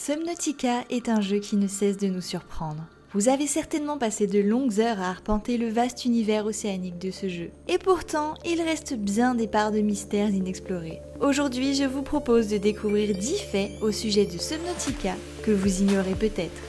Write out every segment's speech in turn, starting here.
Subnautica est un jeu qui ne cesse de nous surprendre. Vous avez certainement passé de longues heures à arpenter le vaste univers océanique de ce jeu. Et pourtant, il reste bien des parts de mystères inexplorés. Aujourd'hui, je vous propose de découvrir 10 faits au sujet de Subnautica que vous ignorez peut-être.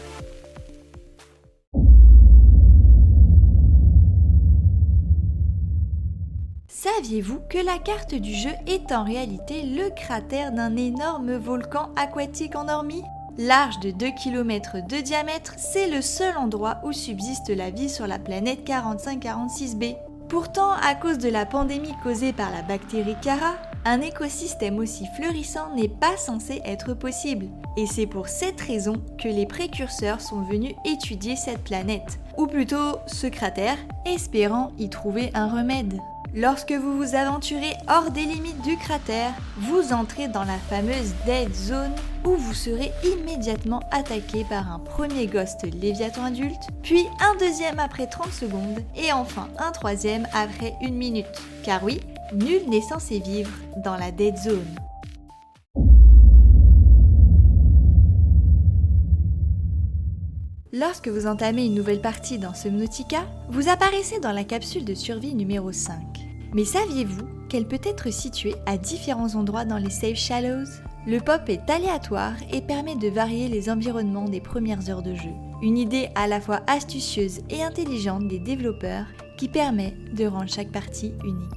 Saviez-vous que la carte du jeu est en réalité le cratère d'un énorme volcan aquatique endormi ? Large de 2 km de diamètre, c'est le seul endroit où subsiste la vie sur la planète 4546b. Pourtant, à cause de la pandémie causée par la bactérie Kara, un écosystème aussi fleurissant n'est pas censé être possible. Et c'est pour cette raison que les précurseurs sont venus étudier cette planète, ou plutôt ce cratère, espérant y trouver un remède. Lorsque vous vous aventurez hors des limites du cratère, vous entrez dans la fameuse Dead Zone où vous serez immédiatement attaqué par un premier ghost Léviathan adulte, puis un deuxième après 30 secondes et enfin un troisième après 1 minute. Car oui, nul n'est censé vivre dans la Dead Zone. Lorsque vous entamez une nouvelle partie dans Subnautica, vous apparaissez dans la capsule de survie numéro 5. Mais saviez-vous qu'elle peut être située à différents endroits dans les Safe Shallows ? Le pop est aléatoire et permet de varier les environnements des premières heures de jeu. Une idée à la fois astucieuse et intelligente des développeurs qui permet de rendre chaque partie unique.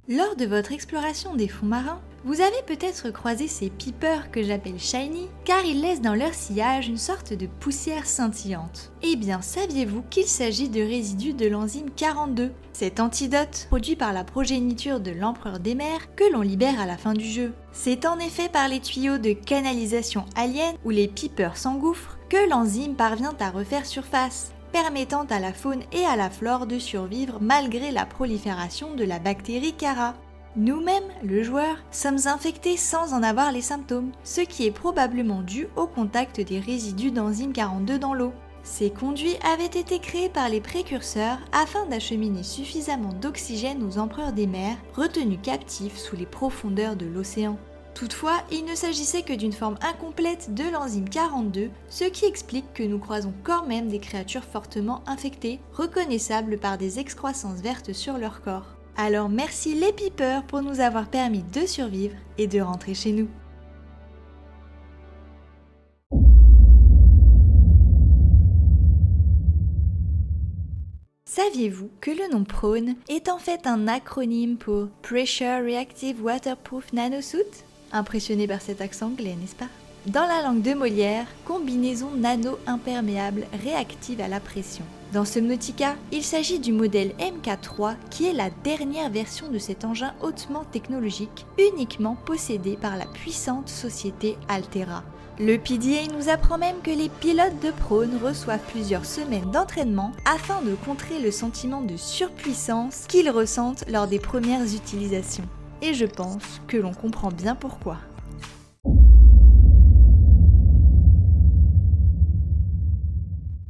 Lors de votre exploration des fonds marins, vous avez peut-être croisé ces peepers que j'appelle shiny, car ils laissent dans leur sillage une sorte de poussière scintillante. Eh bien, saviez-vous qu'il s'agit de résidus de l'enzyme 42, cet antidote produit par la progéniture de l'empereur des mers que l'on libère à la fin du jeu. C'est en effet par les tuyaux de canalisation alien où les peepers s'engouffrent que l'enzyme parvient à refaire surface, permettant à la faune et à la flore de survivre malgré la prolifération de la bactérie Kara. Nous-mêmes, le joueur, sommes infectés sans en avoir les symptômes, ce qui est probablement dû au contact des résidus d'enzyme 42 dans l'eau. Ces conduits avaient été créés par les précurseurs afin d'acheminer suffisamment d'oxygène aux empereurs des mers, retenus captifs sous les profondeurs de l'océan. Toutefois, il ne s'agissait que d'une forme incomplète de l'enzyme 42, ce qui explique que nous croisons quand même des créatures fortement infectées, reconnaissables par des excroissances vertes sur leur corps. Alors merci les peepers pour nous avoir permis de survivre et de rentrer chez nous. Saviez-vous que le nom Prawn est en fait un acronyme pour Pressure Reactive Waterproof Nanosuit ? Impressionné par cet accent anglais, n'est-ce pas ? Dans la langue de Molière, combinaison nano-imperméable réactive à la pression. Dans Subnautica, il s'agit du modèle MK3 qui est la dernière version de cet engin hautement technologique, uniquement possédé par la puissante société Altera. Le PDA nous apprend même que les pilotes de Prawn reçoivent plusieurs semaines d'entraînement afin de contrer le sentiment de surpuissance qu'ils ressentent lors des premières utilisations. Et je pense que l'on comprend bien pourquoi.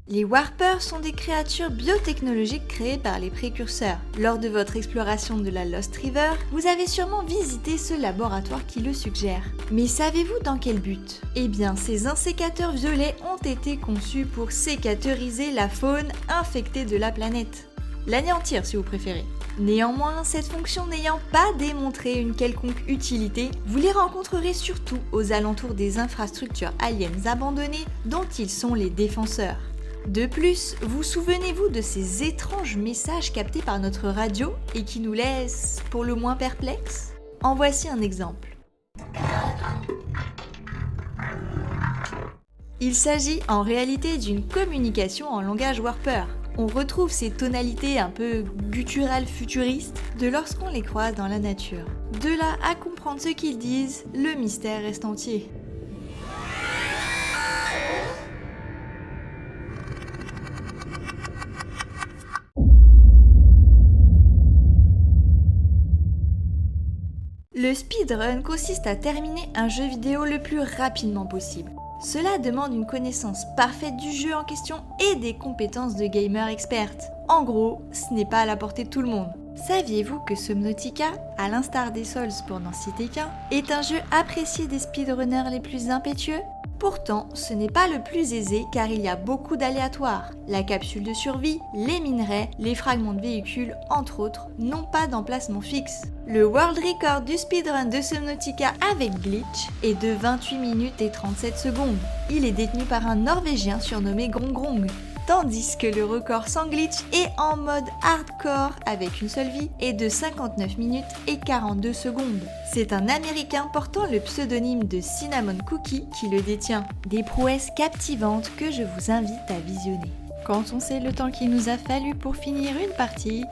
Les Warpers sont des créatures biotechnologiques créées par les précurseurs. Lors de votre exploration de la Lost River, vous avez sûrement visité ce laboratoire qui le suggère. Mais savez-vous dans quel but ? Eh bien, ces insécateurs violets ont été conçus pour sécateuriser la faune infectée de la planète. L'anéantir si vous préférez. Néanmoins, cette fonction n'ayant pas démontré une quelconque utilité, vous les rencontrerez surtout aux alentours des infrastructures aliens abandonnées dont ils sont les défenseurs. De plus, vous souvenez-vous de ces étranges messages captés par notre radio et qui nous laissent pour le moins perplexes ? En voici un exemple. Il s'agit en réalité d'une communication en langage Warper. On retrouve ces tonalités un peu gutturales futuristes de lorsqu'on les croise dans la nature. De là à comprendre ce qu'ils disent, le mystère reste entier. Le speedrun consiste à terminer un jeu vidéo le plus rapidement possible. Cela demande une connaissance parfaite du jeu en question et des compétences de gamer experte. En gros, ce n'est pas à la portée de tout le monde. Saviez-vous que Subnautica, à l'instar des Souls pour n'en citer qu'un, est un jeu apprécié des speedrunners les plus impétueux ? Pourtant, ce n'est pas le plus aisé car il y a beaucoup d'aléatoires. La capsule de survie, les minerais, les fragments de véhicules, entre autres, n'ont pas d'emplacement fixe. Le world record du speedrun de Subnautica avec glitch est de 28 minutes et 37 secondes. Il est détenu par un Norvégien surnommé Grongrong. Tandis que le record sans glitch et en mode hardcore avec une seule vie est de 59 minutes et 42 secondes. C'est un Américain portant le pseudonyme de Cinnamon Cookie qui le détient. Des prouesses captivantes que je vous invite à visionner. Quand on sait le temps qu'il nous a fallu pour finir une partie,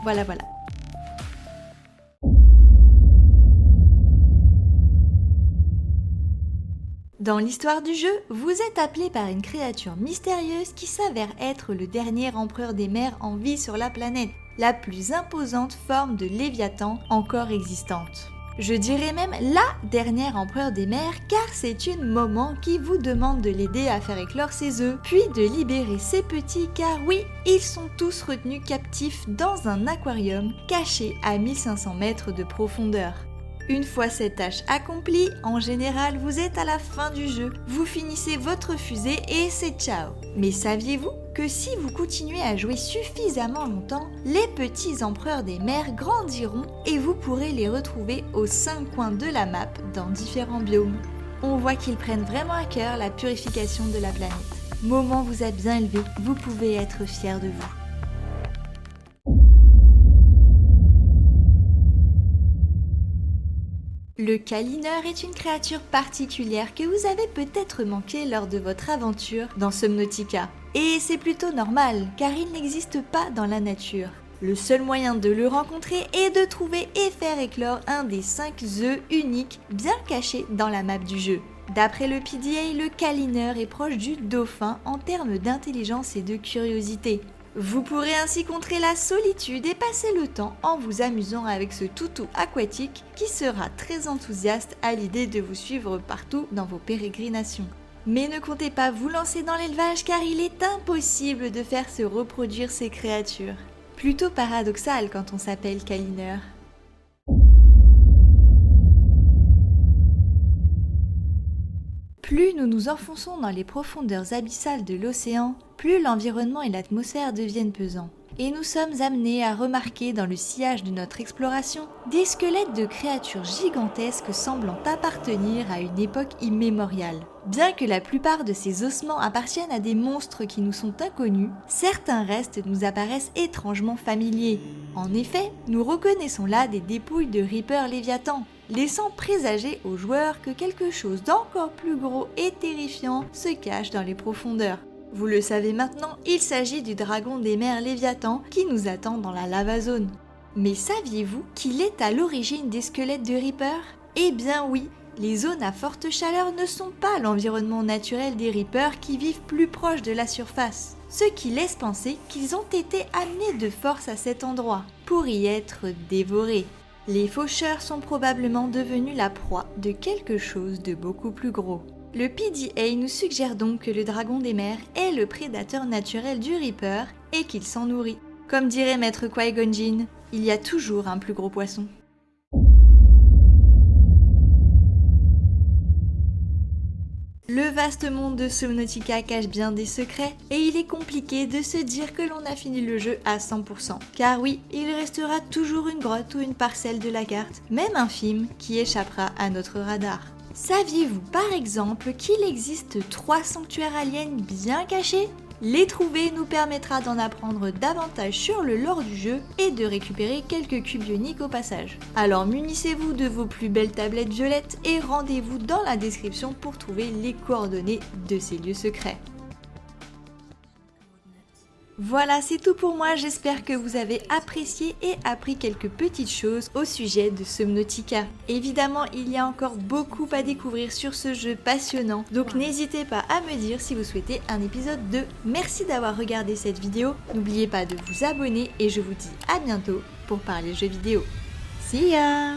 voilà. Dans l'histoire du jeu, vous êtes appelé par une créature mystérieuse qui s'avère être le dernier empereur des mers en vie sur la planète, la plus imposante forme de Léviathan encore existante. Je dirais même la dernière empereur des mers car c'est une maman qui vous demande de l'aider à faire éclore ses œufs, puis de libérer ses petits car oui, ils sont tous retenus captifs dans un aquarium caché à 1500 mètres de profondeur. Une fois cette tâche accomplie, en général, vous êtes à la fin du jeu, vous finissez votre fusée et c'est ciao. Mais saviez-vous que si vous continuez à jouer suffisamment longtemps, les petits empereurs des mers grandiront et vous pourrez les retrouver aux 5 coins de la map dans différents biomes. On voit qu'ils prennent vraiment à cœur la purification de la planète. Moment vous a bien élevé, vous pouvez être fiers de vous. Le câlineur est une créature particulière que vous avez peut-être manqué lors de votre aventure dans Subnautica. Et c'est plutôt normal, car il n'existe pas dans la nature. Le seul moyen de le rencontrer est de trouver et faire éclore un des 5 œufs uniques bien cachés dans la map du jeu. D'après le PDA, le câlineur est proche du dauphin en termes d'intelligence et de curiosité. Vous pourrez ainsi contrer la solitude et passer le temps en vous amusant avec ce toutou aquatique qui sera très enthousiaste à l'idée de vous suivre partout dans vos pérégrinations. Mais ne comptez pas vous lancer dans l'élevage car il est impossible de faire se reproduire ces créatures. Plutôt paradoxal quand on s'appelle câlineur. Plus nous nous enfonçons dans les profondeurs abyssales de l'océan, plus l'environnement et l'atmosphère deviennent pesants. Et nous sommes amenés à remarquer dans le sillage de notre exploration des squelettes de créatures gigantesques semblant appartenir à une époque immémoriale. Bien que la plupart de ces ossements appartiennent à des monstres qui nous sont inconnus, certains restes nous apparaissent étrangement familiers. En effet, nous reconnaissons là des dépouilles de Reaper Léviathan, laissant présager aux joueurs que quelque chose d'encore plus gros et terrifiant se cache dans les profondeurs. Vous le savez maintenant, il s'agit du dragon des mers Léviathan qui nous attend dans la lava zone. Mais saviez-vous qu'il est à l'origine des squelettes de Reaper ? Eh bien oui, les zones à forte chaleur ne sont pas l'environnement naturel des Reapers qui vivent plus proche de la surface, ce qui laisse penser qu'ils ont été amenés de force à cet endroit pour y être dévorés. Les faucheurs sont probablement devenus la proie de quelque chose de beaucoup plus gros. Le PDA nous suggère donc que le dragon des mers est le prédateur naturel du Reaper et qu'il s'en nourrit. Comme dirait Maître Qui-Gon Jinn, il y a toujours un plus gros poisson. Le vaste monde de Subnautica cache bien des secrets et il est compliqué de se dire que l'on a fini le jeu à 100%. Car oui, il restera toujours une grotte ou une parcelle de la carte, même infime, qui échappera à notre radar. Saviez-vous par exemple qu'il existe 3 sanctuaires aliens bien cachés ? Les trouver nous permettra d'en apprendre davantage sur le lore du jeu et de récupérer quelques cubes ioniques au passage. Alors munissez-vous de vos plus belles tablettes violettes et rendez-vous dans la description pour trouver les coordonnées de ces lieux secrets. Voilà, c'est tout pour moi, j'espère que vous avez apprécié et appris quelques petites choses au sujet de Subnautica. Évidemment, il y a encore beaucoup à découvrir sur ce jeu passionnant, donc n'hésitez pas à me dire si vous souhaitez un épisode 2. Merci d'avoir regardé cette vidéo, n'oubliez pas de vous abonner et je vous dis à bientôt pour parler jeux vidéo. See ya!